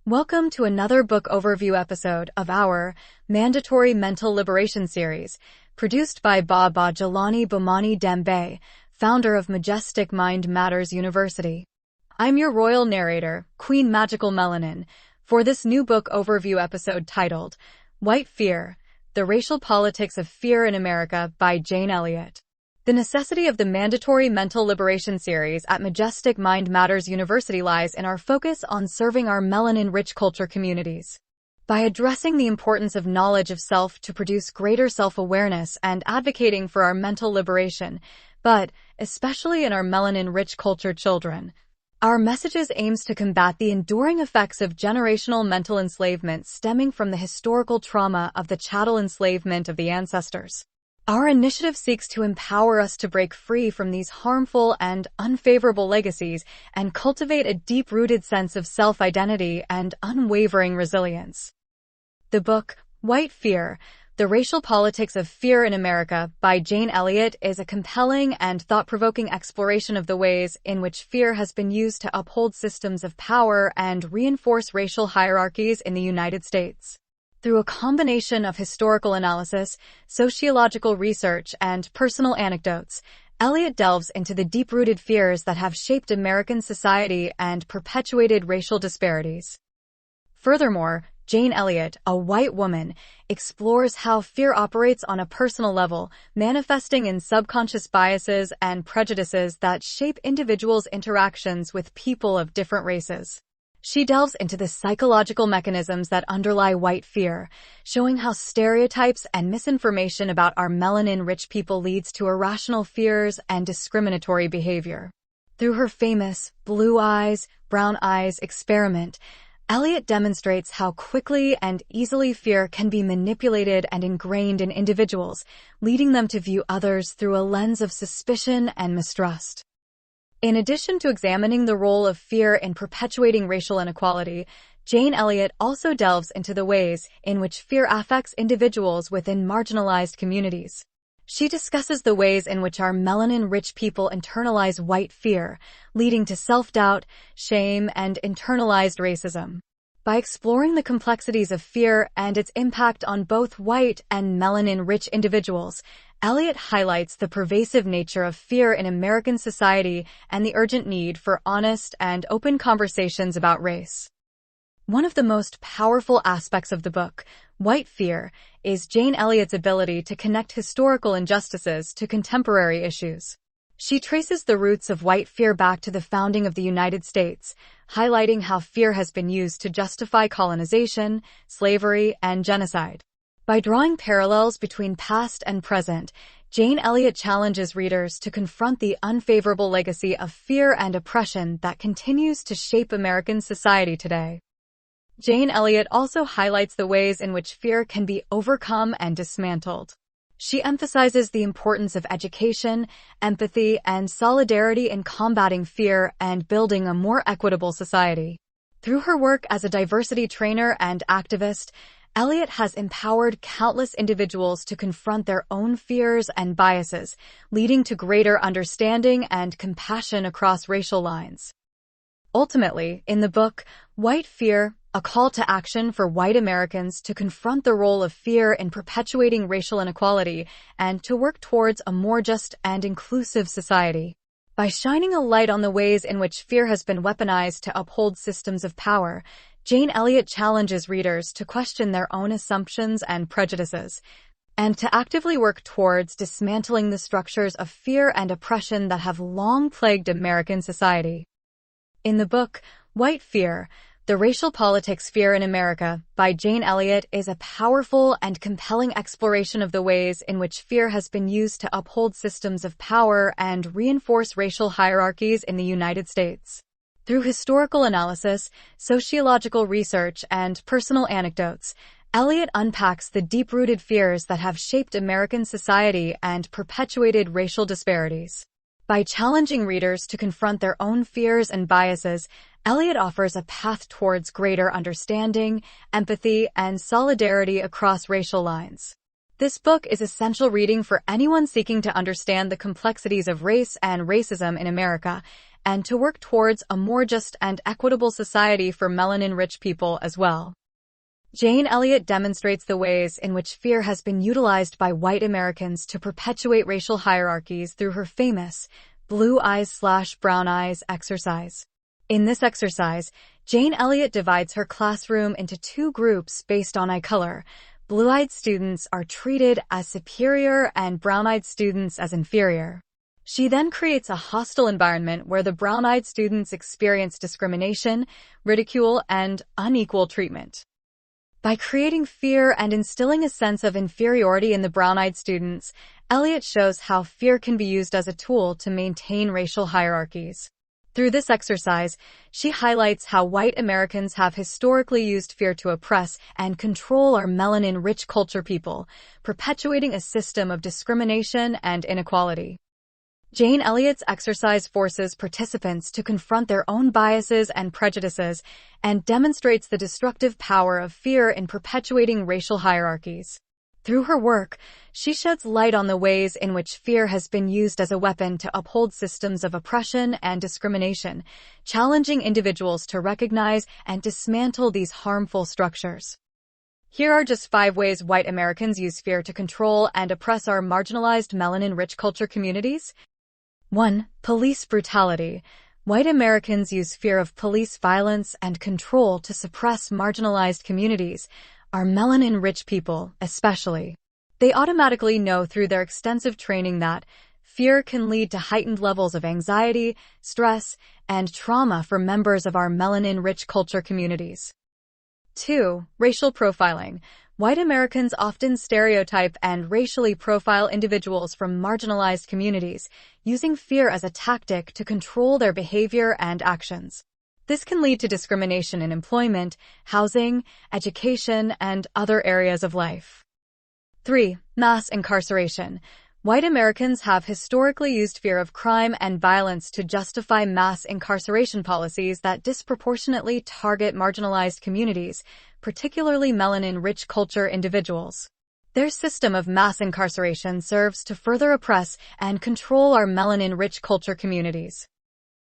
Welcome to another book overview episode of our Mandatory Mental Liberation series, produced by Baba Jelani Bomani Dembe, founder of Majestic Mind Matters University. I'm your royal narrator, Queen Magical Melanin, for this new book overview episode titled White Fear, The Racial Politics of Fear in America by Jane Elliott. The necessity of the Mandatory Mental Liberation series at Majestic Mind Matters University lies in our focus on serving our melanin-rich culture communities. By addressing the importance of knowledge of self to produce greater self-awareness and advocating for our mental liberation, but especially in our melanin-rich culture children, our messages aims to combat the enduring effects of generational mental enslavement stemming from the historical trauma of the chattel enslavement of the ancestors. Our initiative seeks to empower us to break free from these harmful and unfavorable legacies and cultivate a deep-rooted sense of self-identity and unwavering resilience. The book, White Fear, The Racial Politics of Fear in America by Jane Elliott is a compelling and thought-provoking exploration of the ways in which fear has been used to uphold systems of power and reinforce racial hierarchies in the United States. Through a combination of historical analysis, sociological research, and personal anecdotes, Elliott delves into the deep-rooted fears that have shaped American society and perpetuated racial disparities. Furthermore, Jane Elliott, a white woman, explores how fear operates on a personal level, manifesting in subconscious biases and prejudices that shape individuals' interactions with people of different races. She delves into the psychological mechanisms that underlie white fear, showing how stereotypes and misinformation about our melanin-rich people leads to irrational fears and discriminatory behavior. Through her famous blue eyes, brown eyes experiment, Elliott demonstrates how quickly and easily fear can be manipulated and ingrained in individuals, leading them to view others through a lens of suspicion and mistrust. In addition to examining the role of fear in perpetuating racial inequality, Jane Elliott also delves into the ways in which fear affects individuals within marginalized communities. She discusses the ways in which our melanin-rich people internalize white fear, leading to self-doubt, shame, and internalized racism. By exploring the complexities of fear and its impact on both white and melanin-rich individuals, Elliott highlights the pervasive nature of fear in American society and the urgent need for honest and open conversations about race. One of the most powerful aspects of the book, White Fear, is Jane Elliott's ability to connect historical injustices to contemporary issues. She traces the roots of white fear back to the founding of the United States, highlighting how fear has been used to justify colonization, slavery, and genocide. By drawing parallels between past and present, Jane Elliott challenges readers to confront the unfavorable legacy of fear and oppression that continues to shape American society today. Jane Elliott also highlights the ways in which fear can be overcome and dismantled. She emphasizes the importance of education, empathy, and solidarity in combating fear and building a more equitable society. Through her work as a diversity trainer and activist, Elliott has empowered countless individuals to confront their own fears and biases, leading to greater understanding and compassion across racial lines. Ultimately, in the book, White Fear, a call to action for white Americans to confront the role of fear in perpetuating racial inequality and to work towards a more just and inclusive society. By shining a light on the ways in which fear has been weaponized to uphold systems of power, Jane Elliott challenges readers to question their own assumptions and prejudices, and to actively work towards dismantling the structures of fear and oppression that have long plagued American society. In the book, White Fear, The Racial Politics of Fear in America by Jane Elliott is a powerful and compelling exploration of the ways in which fear has been used to uphold systems of power and reinforce racial hierarchies in the United States. Through historical analysis, sociological research, and personal anecdotes, Elliott unpacks the deep-rooted fears that have shaped American society and perpetuated racial disparities. By challenging readers to confront their own fears and biases, Elliott offers a path towards greater understanding, empathy, and solidarity across racial lines. This book is essential reading for anyone seeking to understand the complexities of race and racism in America and to work towards a more just and equitable society for melanin-rich people as well. Jane Elliott demonstrates the ways in which fear has been utilized by white Americans to perpetuate racial hierarchies through her famous blue eyes/brown eyes exercise. In this exercise, Jane Elliott divides her classroom into two groups based on eye color. Blue-eyed students are treated as superior and brown-eyed students as inferior. She then creates a hostile environment where the brown-eyed students experience discrimination, ridicule, and unequal treatment. By creating fear and instilling a sense of inferiority in the brown-eyed students, Elliott shows how fear can be used as a tool to maintain racial hierarchies. Through this exercise, she highlights how white Americans have historically used fear to oppress and control our melanin-rich culture people, perpetuating a system of discrimination and inequality. Jane Elliott's exercise forces participants to confront their own biases and prejudices and demonstrates the destructive power of fear in perpetuating racial hierarchies. Through her work, she sheds light on the ways in which fear has been used as a weapon to uphold systems of oppression and discrimination, challenging individuals to recognize and dismantle these harmful structures. Here are just 5 ways white Americans use fear to control and oppress our marginalized melanin-rich culture communities. 1. Police brutality. White Americans use fear of police violence and control to suppress marginalized communities, our melanin-rich people especially. They automatically know through their extensive training that fear can lead to heightened levels of anxiety, stress, and trauma for members of our melanin-rich culture communities. 2. Racial profiling. White Americans often stereotype and racially profile individuals from marginalized communities, using fear as a tactic to control their behavior and actions. This can lead to discrimination in employment, housing, education, and other areas of life. 3. Mass incarceration. White Americans have historically used fear of crime and violence to justify mass incarceration policies that disproportionately target marginalized communities, particularly melanin-rich culture individuals. Their system of mass incarceration serves to further oppress and control our melanin-rich culture communities.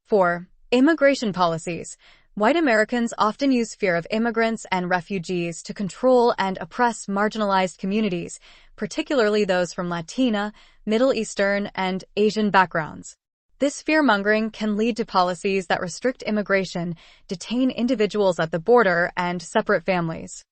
4. Immigration policies. White Americans often use fear of immigrants and refugees to control and oppress marginalized communities, particularly those from Latina, Middle Eastern, and Asian backgrounds. This fear-mongering can lead to policies that restrict immigration, detain individuals at the border, and separate families.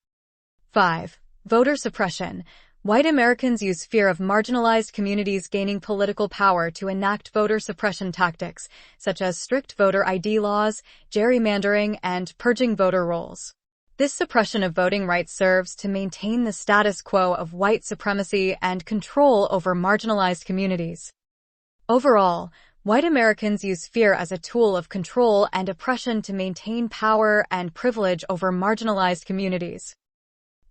5. Voter suppression. White Americans use fear of marginalized communities gaining political power to enact voter suppression tactics, such as strict voter ID laws, gerrymandering, and purging voter rolls. This suppression of voting rights serves to maintain the status quo of white supremacy and control over marginalized communities. Overall, white Americans use fear as a tool of control and oppression to maintain power and privilege over marginalized communities.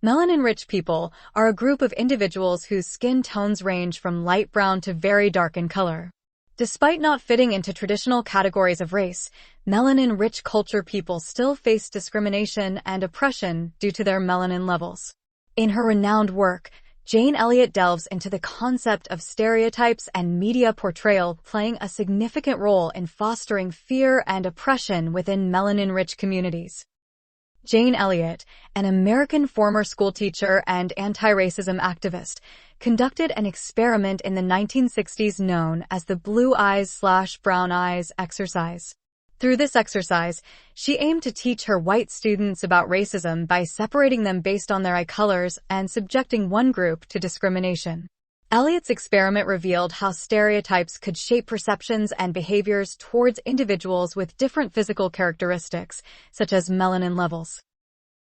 Melanin-rich people are a group of individuals whose skin tones range from light brown to very dark in color. Despite not fitting into traditional categories of race, melanin-rich culture people still face discrimination and oppression due to their melanin levels. In her renowned work, Jane Elliott delves into the concept of stereotypes and media portrayal playing a significant role in fostering fear and oppression within melanin-rich communities. Jane Elliott, an American former schoolteacher and anti-racism activist, conducted an experiment in the 1960s known as the blue eyes/brown eyes exercise. Through this exercise, she aimed to teach her white students about racism by separating them based on their eye colors and subjecting one group to discrimination. Elliott's experiment revealed how stereotypes could shape perceptions and behaviors towards individuals with different physical characteristics, such as melanin levels.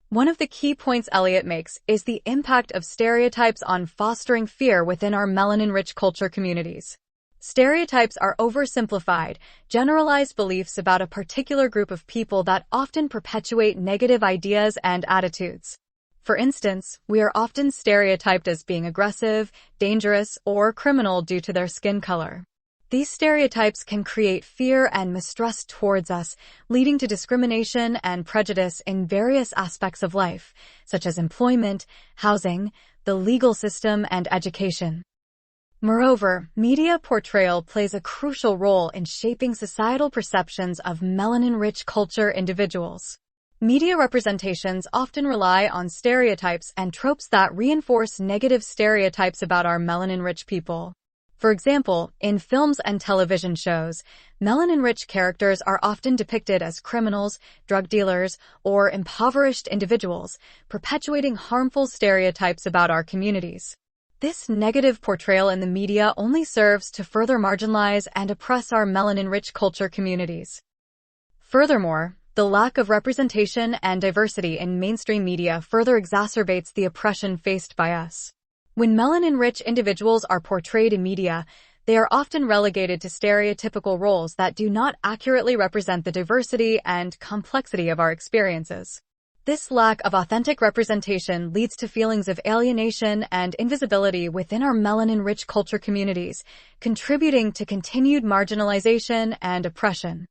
One of the key points Elliott makes is the impact of stereotypes on fostering fear within our melanin-rich culture communities. Stereotypes are oversimplified, generalized beliefs about a particular group of people that often perpetuate negative ideas and attitudes. For instance, we are often stereotyped as being aggressive, dangerous, or criminal due to their skin color. These stereotypes can create fear and mistrust towards us, leading to discrimination and prejudice in various aspects of life, such as employment, housing, the legal system, and education. Moreover, media portrayal plays a crucial role in shaping societal perceptions of melanin-rich culture individuals. Media representations often rely on stereotypes and tropes that reinforce negative stereotypes about our melanin-rich people. For example, in films and television shows, melanin-rich characters are often depicted as criminals, drug dealers, or impoverished individuals, perpetuating harmful stereotypes about our communities. This negative portrayal in the media only serves to further marginalize and oppress our melanin-rich culture communities. Furthermore, the lack of representation and diversity in mainstream media further exacerbates the oppression faced by us. When melanin-rich individuals are portrayed in media, they are often relegated to stereotypical roles that do not accurately represent the diversity and complexity of our experiences. This lack of authentic representation leads to feelings of alienation and invisibility within our melanin-rich culture communities, contributing to continued marginalization and oppression.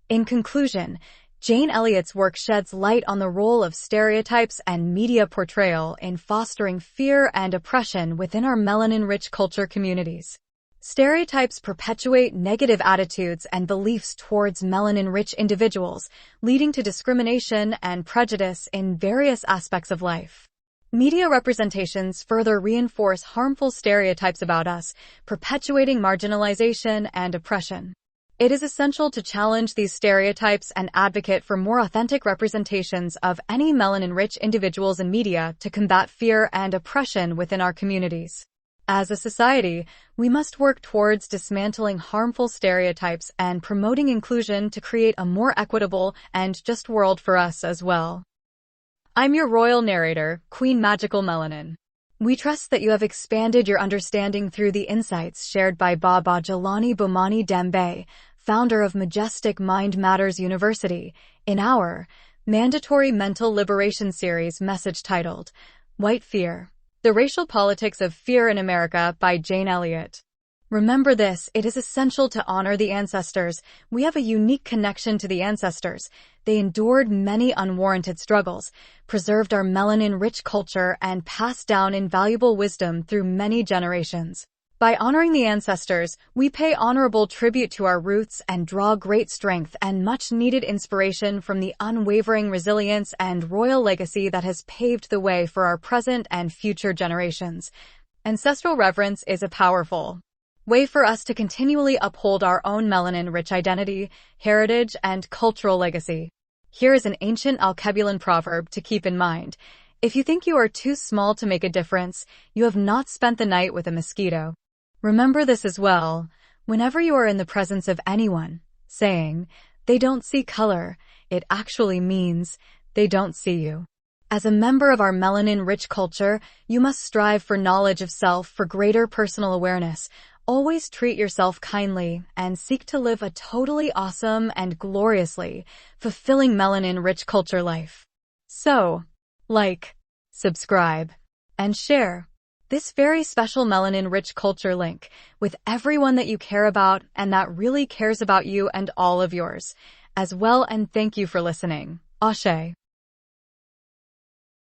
In conclusion, Jane Elliott's work sheds light on the role of stereotypes and media portrayal in fostering fear and oppression within our melanin-rich culture communities. Stereotypes perpetuate negative attitudes and beliefs towards melanin-rich individuals, leading to discrimination and prejudice in various aspects of life. Media representations further reinforce harmful stereotypes about us, perpetuating marginalization and oppression. It is essential to challenge these stereotypes and advocate for more authentic representations of any melanin-rich individuals in media to combat fear and oppression within our communities. As a society, we must work towards dismantling harmful stereotypes and promoting inclusion to create a more equitable and just world for us as well. I'm your royal narrator, Queen Magical Melanin. We trust that you have expanded your understanding through the insights shared by Baba Jelani Bomani Dembe, founder of Majestic Mind Matters University, in our mandatory mental liberation series message titled, White Fear: The Racial Politics of Fear in America by Jane Elliott. Remember this, it is essential to honor the ancestors. We have a unique connection to the ancestors. They endured many unwarranted struggles, preserved our melanin-rich culture, and passed down invaluable wisdom through many generations. By honoring the ancestors, we pay honorable tribute to our roots and draw great strength and much-needed inspiration from the unwavering resilience and royal legacy that has paved the way for our present and future generations. Ancestral reverence is a powerful way for us to continually uphold our own melanin-rich identity, heritage, and cultural legacy. Here is an ancient Alkebulan proverb to keep in mind. If you think you are too small to make a difference, you have not spent the night with a mosquito. Remember this as well, whenever you are in the presence of anyone, saying, they don't see color, it actually means, they don't see you. As a member of our melanin-rich culture, you must strive for knowledge of self, for greater personal awareness. Always treat yourself kindly and seek to live a totally awesome and gloriously fulfilling melanin-rich culture life. So, like, subscribe, and share this very special melanin-rich culture link with everyone that you care about and that really cares about you and all of yours as well, and thank you for listening. Ashe.